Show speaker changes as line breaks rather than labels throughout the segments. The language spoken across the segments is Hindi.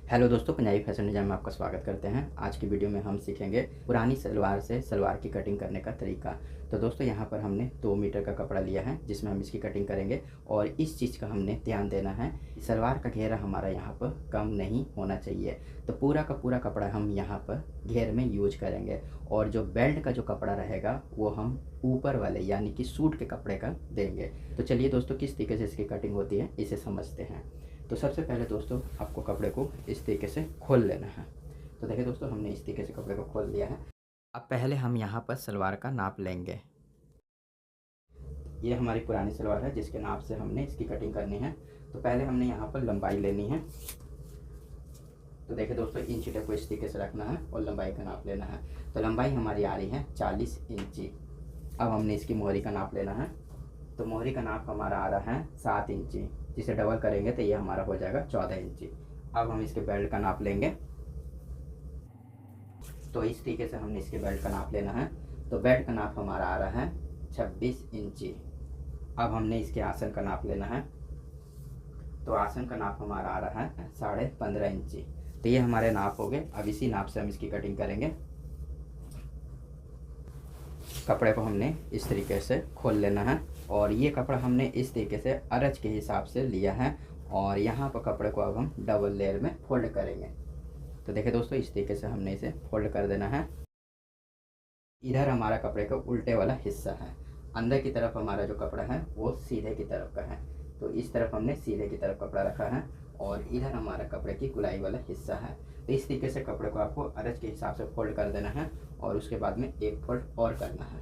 हेलो दोस्तों, पंजाबी फैशन डिज़ाइन में आपका स्वागत करते हैं। आज की वीडियो में हम सीखेंगे पुरानी सलवार से सलवार की कटिंग करने का तरीका। तो दोस्तों यहाँ पर हमने 2 मीटर का कपड़ा लिया है जिसमें हम इसकी कटिंग करेंगे। और इस चीज़ का हमने ध्यान देना है, सलवार का घेरा हमारा यहाँ पर कम नहीं होना चाहिए। तो पूरा का पूरा कपड़ा हम यहाँ पर घेर में यूज करेंगे। और जो बेल्ट का जो कपड़ा रहेगा वो हम ऊपर वाले यानी कि सूट के कपड़े का देंगे। तो चलिए दोस्तों, किस तरीके से इसकी कटिंग होती है इसे समझते हैं। तो सबसे पहले दोस्तों आपको कपड़े को इस तरीके से खोल लेना है। तो देखिए दोस्तों, हमने इस तरीके से कपड़े को खोल दिया है। अब पहले हम यहाँ पर सलवार का नाप लेंगे। ये हमारी पुरानी सलवार है जिसके नाप से हमने इसकी कटिंग करनी है। तो पहले हमने यहाँ पर लंबाई लेनी है। तो देखिए दोस्तों, इंची टेप को इस तरीके से रखना है और लंबाई का नाप लेना है। तो लंबाई हमारी आ रही है 40 इंची। अब हमने इसकी मोहरी का नाप लेना है। तो मोहरी का नाप हमारा आ रहा है 7 इंची, जिसे डबल करेंगे तो ये हमारा हो जाएगा 14 इंची। अब हम इसके बेल्ट का नाप लेंगे। तो इस तरीके से हमने इसके बेल्ट का नाप लेना है। तो बेल्ट का नाप हमारा आ रहा है 26 इंची। अब हमने इसके आसन का नाप लेना है। तो आसन का नाप हमारा आ रहा है 15.5 इंची। तो ये हमारे नाप हो गए। अब इसी नाप से हम इसकी कटिंग करेंगे। कपड़े को हमने इस तरीके से खोल लेना है और ये कपड़ा हमने इस तरीके से अरज के हिसाब से लिया है। और यहाँ पर कपड़े को अब हम डबल लेयर में फोल्ड करेंगे। तो देखिए दोस्तों, इस तरीके से हमने इसे फोल्ड कर देना है। इधर हमारा कपड़े का उल्टे वाला हिस्सा है। अंदर की तरफ हमारा जो कपड़ा है वो सीधे की तरफ का है। तो इस तरफ हमने सीधे की तरफ कपड़ा रखा है और इधर हमारा कपड़े की गुलाई वाला हिस्सा है। तो इस तरीके से कपड़े को आपको अरज के हिसाब से फोल्ड कर देना है और उसके बाद में एक फोल्ड और करना है।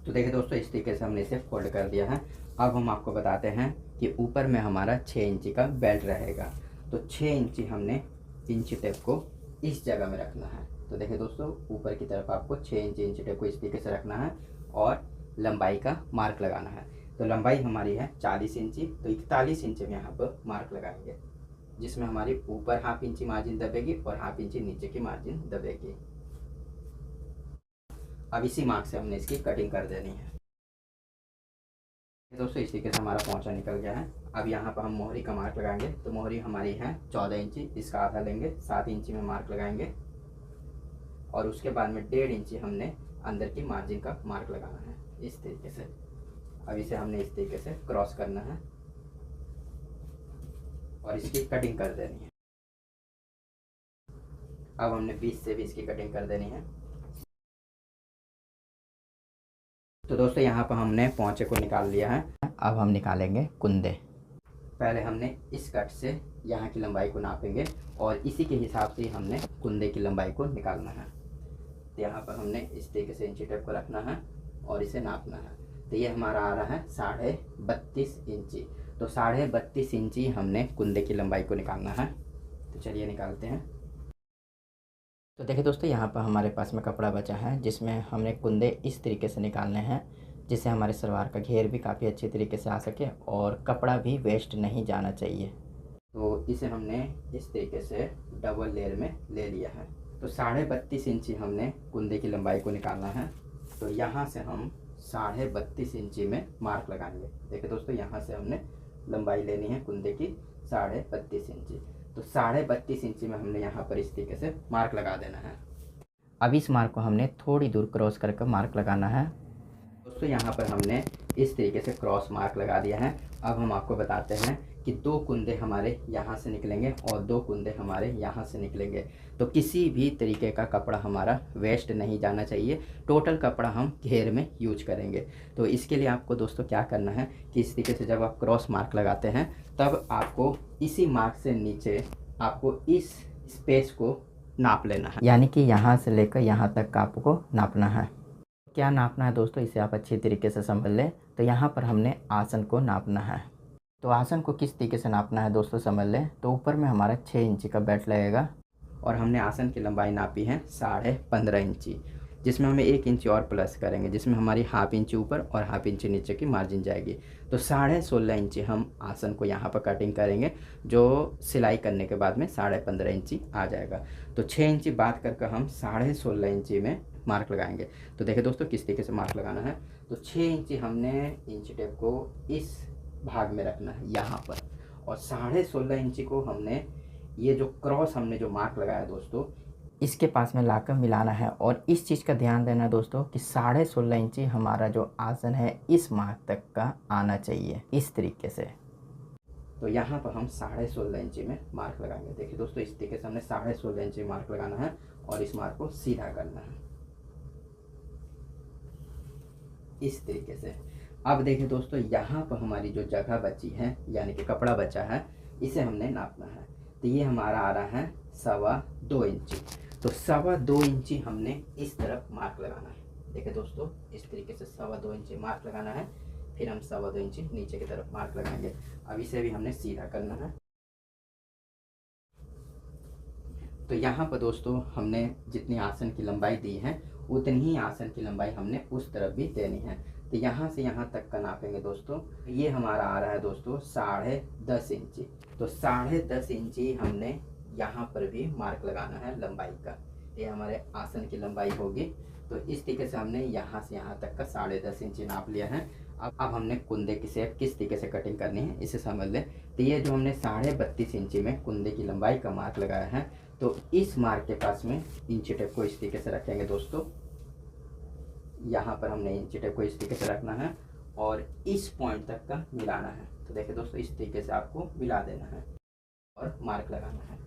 तो देखिए दोस्तों, इस तरीके से हमने इसे फोल्ड कर दिया है। अब हम आपको बताते हैं कि ऊपर में हमारा 6 इंची का बेल्ट रहेगा। तो 6 इंची हमने इंची टेप को इस जगह में रखना है। तो देखिए दोस्तों, ऊपर की तरफ आपको 6 इंची इंची टेप को इस तरीके से रखना है और लंबाई का मार्क लगाना है। तो लंबाई हमारी है 40 इंची। तो 41 इंची में यहाँ पर मार्क लगाएंगे, जिसमें हमारी ऊपर हाफ इंची मार्जिन दबेगी और हाफ इंची नीचे की मार्जिन दबेगी। अब इसी मार्क से हमने इसकी कटिंग कर देनी है। दोस्तों, इस तरीके से हमारा पोंचा निकल गया है। अब यहाँ पर हम मोहरी का मार्क लगाएंगे। तो मोहरी हमारी है 14 इंची। इसका आधा लेंगे, 7 इंची में मार्क लगाएंगे और उसके बाद में 1.5 इंची हमने अंदर की मार्जिन का मार्क लगाना है इस तरीके से। अब इसे हमने इस तरीके से क्रॉस करना है और इसकी कटिंग कर देनी है। अब हमने 20 से भी इसकी कटिंग कर देनी है। तो दोस्तों, यहाँ पर हमने पोंचे को निकाल लिया है। अब हम निकालेंगे कुंदे। पहले हमने इस कट से यहाँ की लंबाई को नापेंगे और इसी के हिसाब से हमने कुंदे की लंबाई को निकालना है। तो यहाँ पर हमने इस तरीके से इंची टेप को रखना है और इसे नापना है। तो ये हमारा आ रहा है 32.5 इंची। तो 32.5 इंची हमने कुंदे की लंबाई को निकालना है। तो चलिए निकालते हैं। तो देखिए दोस्तों, यहाँ पर हमारे पास में कपड़ा बचा है जिसमें हमने कुंदे इस तरीके से निकालने हैं, जिससे हमारे सलवार का घेर भी काफ़ी अच्छे तरीके से आ सके और कपड़ा भी वेस्ट नहीं जाना चाहिए। तो इसे हमने इस तरीके से डबल लेयर में ले लिया है। तो 32.5 इंची हमने कुंदे की लंबाई को निकालना है। तो यहाँ से हम 32.5 इंची में मार्क लगाएंगे। देखिए दोस्तों, यहाँ से हमने लंबाई लेनी है कुंदे की 32.5 इंची। तो 32.5 इंची में हमने यहाँ पर इस तरीके से मार्क लगा देना है। अब इस मार्क को हमने थोड़ी दूर क्रॉस करके मार्क लगाना है। दोस्तों, यहाँ पर हमने इस तरीके से क्रॉस मार्क लगा दिया है। अब हम आपको बताते हैं कि 2 कुंदे हमारे यहाँ से निकलेंगे और 2 कुंदे हमारे यहाँ से निकलेंगे। तो किसी भी तरीके का कपड़ा हमारा वेस्ट नहीं जाना चाहिए। टोटल कपड़ा हम घेर में यूज करेंगे। तो इसके लिए आपको दोस्तों क्या करना है कि इस तरीके से जब आप क्रॉस मार्क लगाते हैं तब आपको इसी मार्क से नीचे आपको इस स्पेस को नाप लेना है, यानी कि यहाँ से लेकर यहाँ तक का आपको नापना है। क्या नापना है दोस्तों, इसे आप अच्छी तरीके से समझ लें। तो यहाँ पर हमने आसन को नापना है। तो आसन को किस तरीके से नापना है दोस्तों समझ लें। तो ऊपर में हमारा 6 इंची का बेल्ट लगेगा और हमने आसन की लंबाई नापी है 15.5 इंची, जिसमें हमें 1 इंची और प्लस करेंगे, जिसमें हमारी हाफ इंची ऊपर और हाफ इंची नीचे की मार्जिन जाएगी। तो 16.5 इंची हम आसन को यहाँ पर कटिंग करेंगे, जो सिलाई करने के बाद में 15.5 इंची आ जाएगा। तो 6 इंची बात करके हम 16.5 इंची में मार्क लगाएंगे। तो देखिए दोस्तों, किस तरीके से मार्क लगाना है। तो 6 इंची हमने इंची टेप को इस भाग में रखना है यहाँ पर, और 16.5 इंची को हमने ये जो क्रॉस हमने जो मार्क लगाया दोस्तों इसके पास में लाकर मिलाना है। और इस चीज़ का ध्यान देना दोस्तों कि 16.5 इंची हमारा जो आसन है इस मार्क तक का आना चाहिए, इस तरीके से। तो यहाँ पर हम 16.5 इंची में मार्क लगाएंगे। देखिए दोस्तों, इस तरीके से हमने 16.5 इंची मार्क लगाना है और इस मार्क को सीधा करना है इस तरीके से। अब देखिए दोस्तों, यहाँ पर हमारी जो जगह बची है यानी कि कपड़ा बचा है, इसे हमने नापना है। तो ये हमारा आ रहा है 2.25 इंची। तो 2.25 इंची हमने इस तरफ मार्क लगाना है। देखिए दोस्तों, इस तरीके से 2.25 इंची मार्क लगाना है, फिर हम 2.25 इंची नीचे की तरफ मार्क लगाएंगे। अब इसे भी हमने सीधा करना है। तो यहाँ पर दोस्तों हमने जितनी आसन की लंबाई दी है उतनी ही आसन की लंबाई हमने उस तरफ भी देनी है। तो यहाँ से यहाँ तक का नापेंगे दोस्तों। ये हमारा आ रहा है दोस्तों 10.5 इंची। तो 10.5 इंची हमने यहाँ पर भी मार्क लगाना है लंबाई का। ये हमारे आसन की लंबाई होगी। तो इस तरीके से हमने यहाँ से यहाँ तक का 10.5 इंची नाप लिया है। अब हमने कुंदे की शेप किस तरीके से कटिंग करनी है इसे समझ लें। तो ये जो हमने 32.5 इंची में कुंदे की लंबाई का मार्क लगाया है, तो इस मार्क के पास में इंची टेप को इस तरीके से रखेंगे दोस्तों। यहाँ पर हमने इंची टेप को इस तरीके से रखना है और इस पॉइंट तक का मिलाना है। तो देखिए दोस्तों, इस तरीके से आपको मिला देना है और मार्क लगाना है।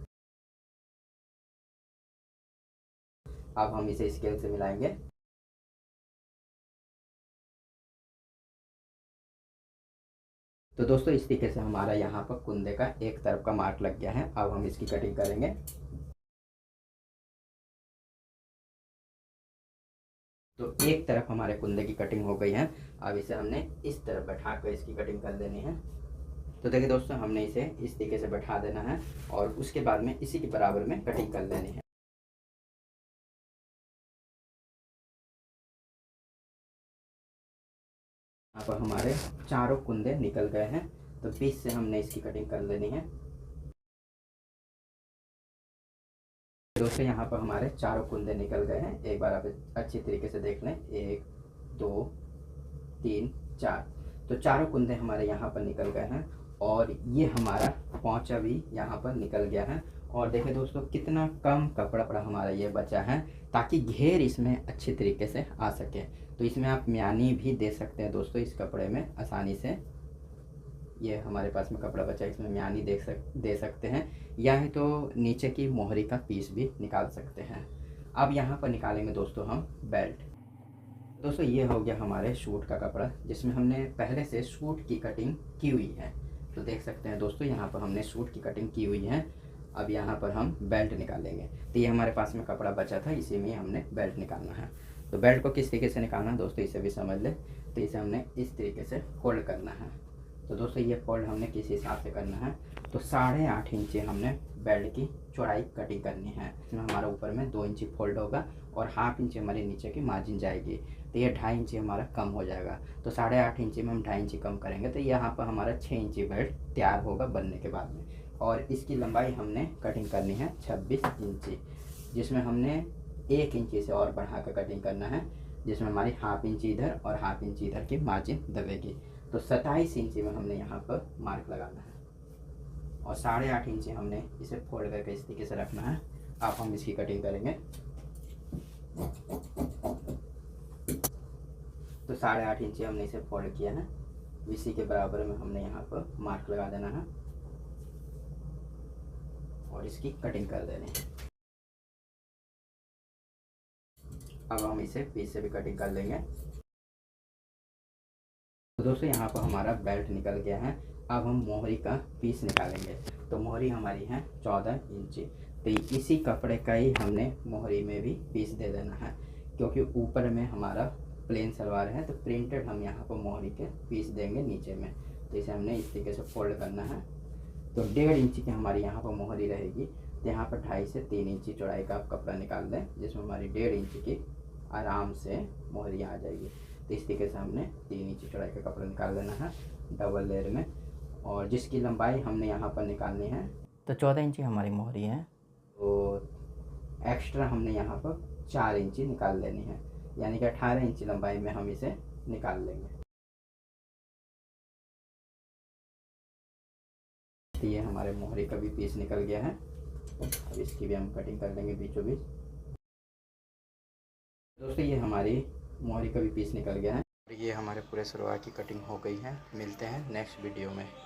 अब हम इसे स्केल से मिलाएंगे। तो दोस्तों, इस तरीके से हमारा यहाँ पर कुंदे का एक तरफ का मार्क लग गया है। अब हम इसकी कटिंग करेंगे। तो एक तरफ हमारे कुंदे की कटिंग हो गई है। अब इसे हमने इस तरफ बैठा कर इसकी कटिंग कर देनी है। तो देखिए दोस्तों, हमने इसे इस तरीके से बैठा देना है और उसके बाद में इसी के बराबर में कटिंग कर लेनी है। यहाँ पर हमारे चारों कुंदे निकल गए हैं। तो बीच से हमने इसकी कटिंग कर लेनी है। दोस्तों, यहाँ पर हमारे चारों कुंदे निकल गए हैं। एक बार आप अच्छी तरीके से देख लें। 1 2 3 4। तो चारों कुंदे हमारे यहाँ पर निकल गए हैं और ये हमारा पौंचा भी यहाँ पर निकल गया है। और देखिए दोस्तों, कितना कम कपड़ा हमारा ये बचा है ताकि घेर इसमें अच्छी तरीके से आ सके। तो इसमें आप म्यानी भी दे सकते हैं दोस्तों इस कपड़े में आसानी से। ये हमारे पास में कपड़ा बचा, इसमें म्यानी दे सकते हैं, या ही तो नीचे की मोहरी का पीस भी निकाल सकते हैं। अब यहाँ पर निकालेंगे दोस्तों हम बेल्ट। दोस्तों, ये हो गया हमारे सूट का कपड़ा जिसमें हमने पहले से सूट की कटिंग की हुई है। तो देख सकते हैं दोस्तों, यहाँ पर हमने सूट की कटिंग की हुई है। अब यहाँ पर हम बेल्ट निकालेंगे। तो ये हमारे पास में कपड़ा बचा था, इसी में हमने बेल्ट निकालना है। तो बेल्ट को किस तरीके से निकालना है दोस्तों, इसे भी समझ लें। तो इसे हमने इस तरीके से फोल्ड करना है। तो दोस्तों, ये फोल्ड हमने किस हिसाब से करना है, तो 8.5 इंची हमने बेल्ट की चौड़ाई कटिंग करनी है। इसमें हमारा ऊपर में 2 इंची फोल्ड होगा और 1/2 इंची हमारे नीचे की मार्जिन जाएगी। तो ये 2.5 इंची हमारा कम हो जाएगा। तो 8.5 इंची में हम 2.5 इंची कम करेंगे तो यहाँ पर हमारा 6 इंची बेल्ट तैयार होगा बनने के बाद में। और इसकी लंबाई हमने कटिंग करनी है 26 इंची, जिसमें हमने 1 इंची से और बढ़ा कर कटिंग करना है, जिसमें हमारी 1/2 इंची इधर और 1/2 इंची इधर की मार्जिन दबेगी। तो 27 इंची में हमने यहाँ पर मार्क लगाना है और 8.5 इंची हमने इसे फोल्ड करके इस तरीके से रखना है। अब हम इसकी कटिंग करेंगे। तो 8.5 इंची हमने इसे फोल्ड किया है, इसी के बराबर में हमने यहाँ पर मार्क लगा देना है और इसकी कटिंग कर देनी है। अब हम इसे पीस से भी कटिंग कर लेंगे। तो दोस्तों, यहाँ पर हमारा बेल्ट निकल गया है। अब हम मोहरी का पीस निकालेंगे। तो मोहरी हमारी है 14 इंची। तो इसी कपड़े का ही हमने मोहरी में भी पीस दे देना है, क्योंकि ऊपर में हमारा प्लेन सलवार है तो प्रिंटेड हम यहाँ पर मोहरी के पीस देंगे नीचे में। तो इसे हमने इस तरीके से फोल्ड करना है। तो 1.5 इंची की हमारी यहाँ पर मोहरी रहेगी। तो यहाँ पर 2.5 से 3 इंची चौड़ाई का आप कपड़ा निकाल दें, जिसमें हमारी 1.5 इंची की आराम से मोहरी आ जाएगी। तो इस तरीके से हमने 3 इंची चौड़ाई का कपड़ा निकाल लेना है डबल लेयर में। और जिसकी लंबाई हमने यहाँ पर निकालनी है, तो 14 इंची हमारी मोहरी है, तो एक्स्ट्रा हमने यहाँ पर 4 इंची निकाल लेनी है, यानी कि 18 इंची लंबाई में हम इसे निकाल लेंगे। तो ये हमारे मोहरी का भी पीस निकल गया है। अब इसकी भी हम कटिंग कर लेंगे बीचों बीच। दोस्तों ये हमारी मोहरी का भी पीस निकल गया है। ये हमारे पूरे सलवार की कटिंग हो गई है। मिलते हैं नेक्स्ट वीडियो में।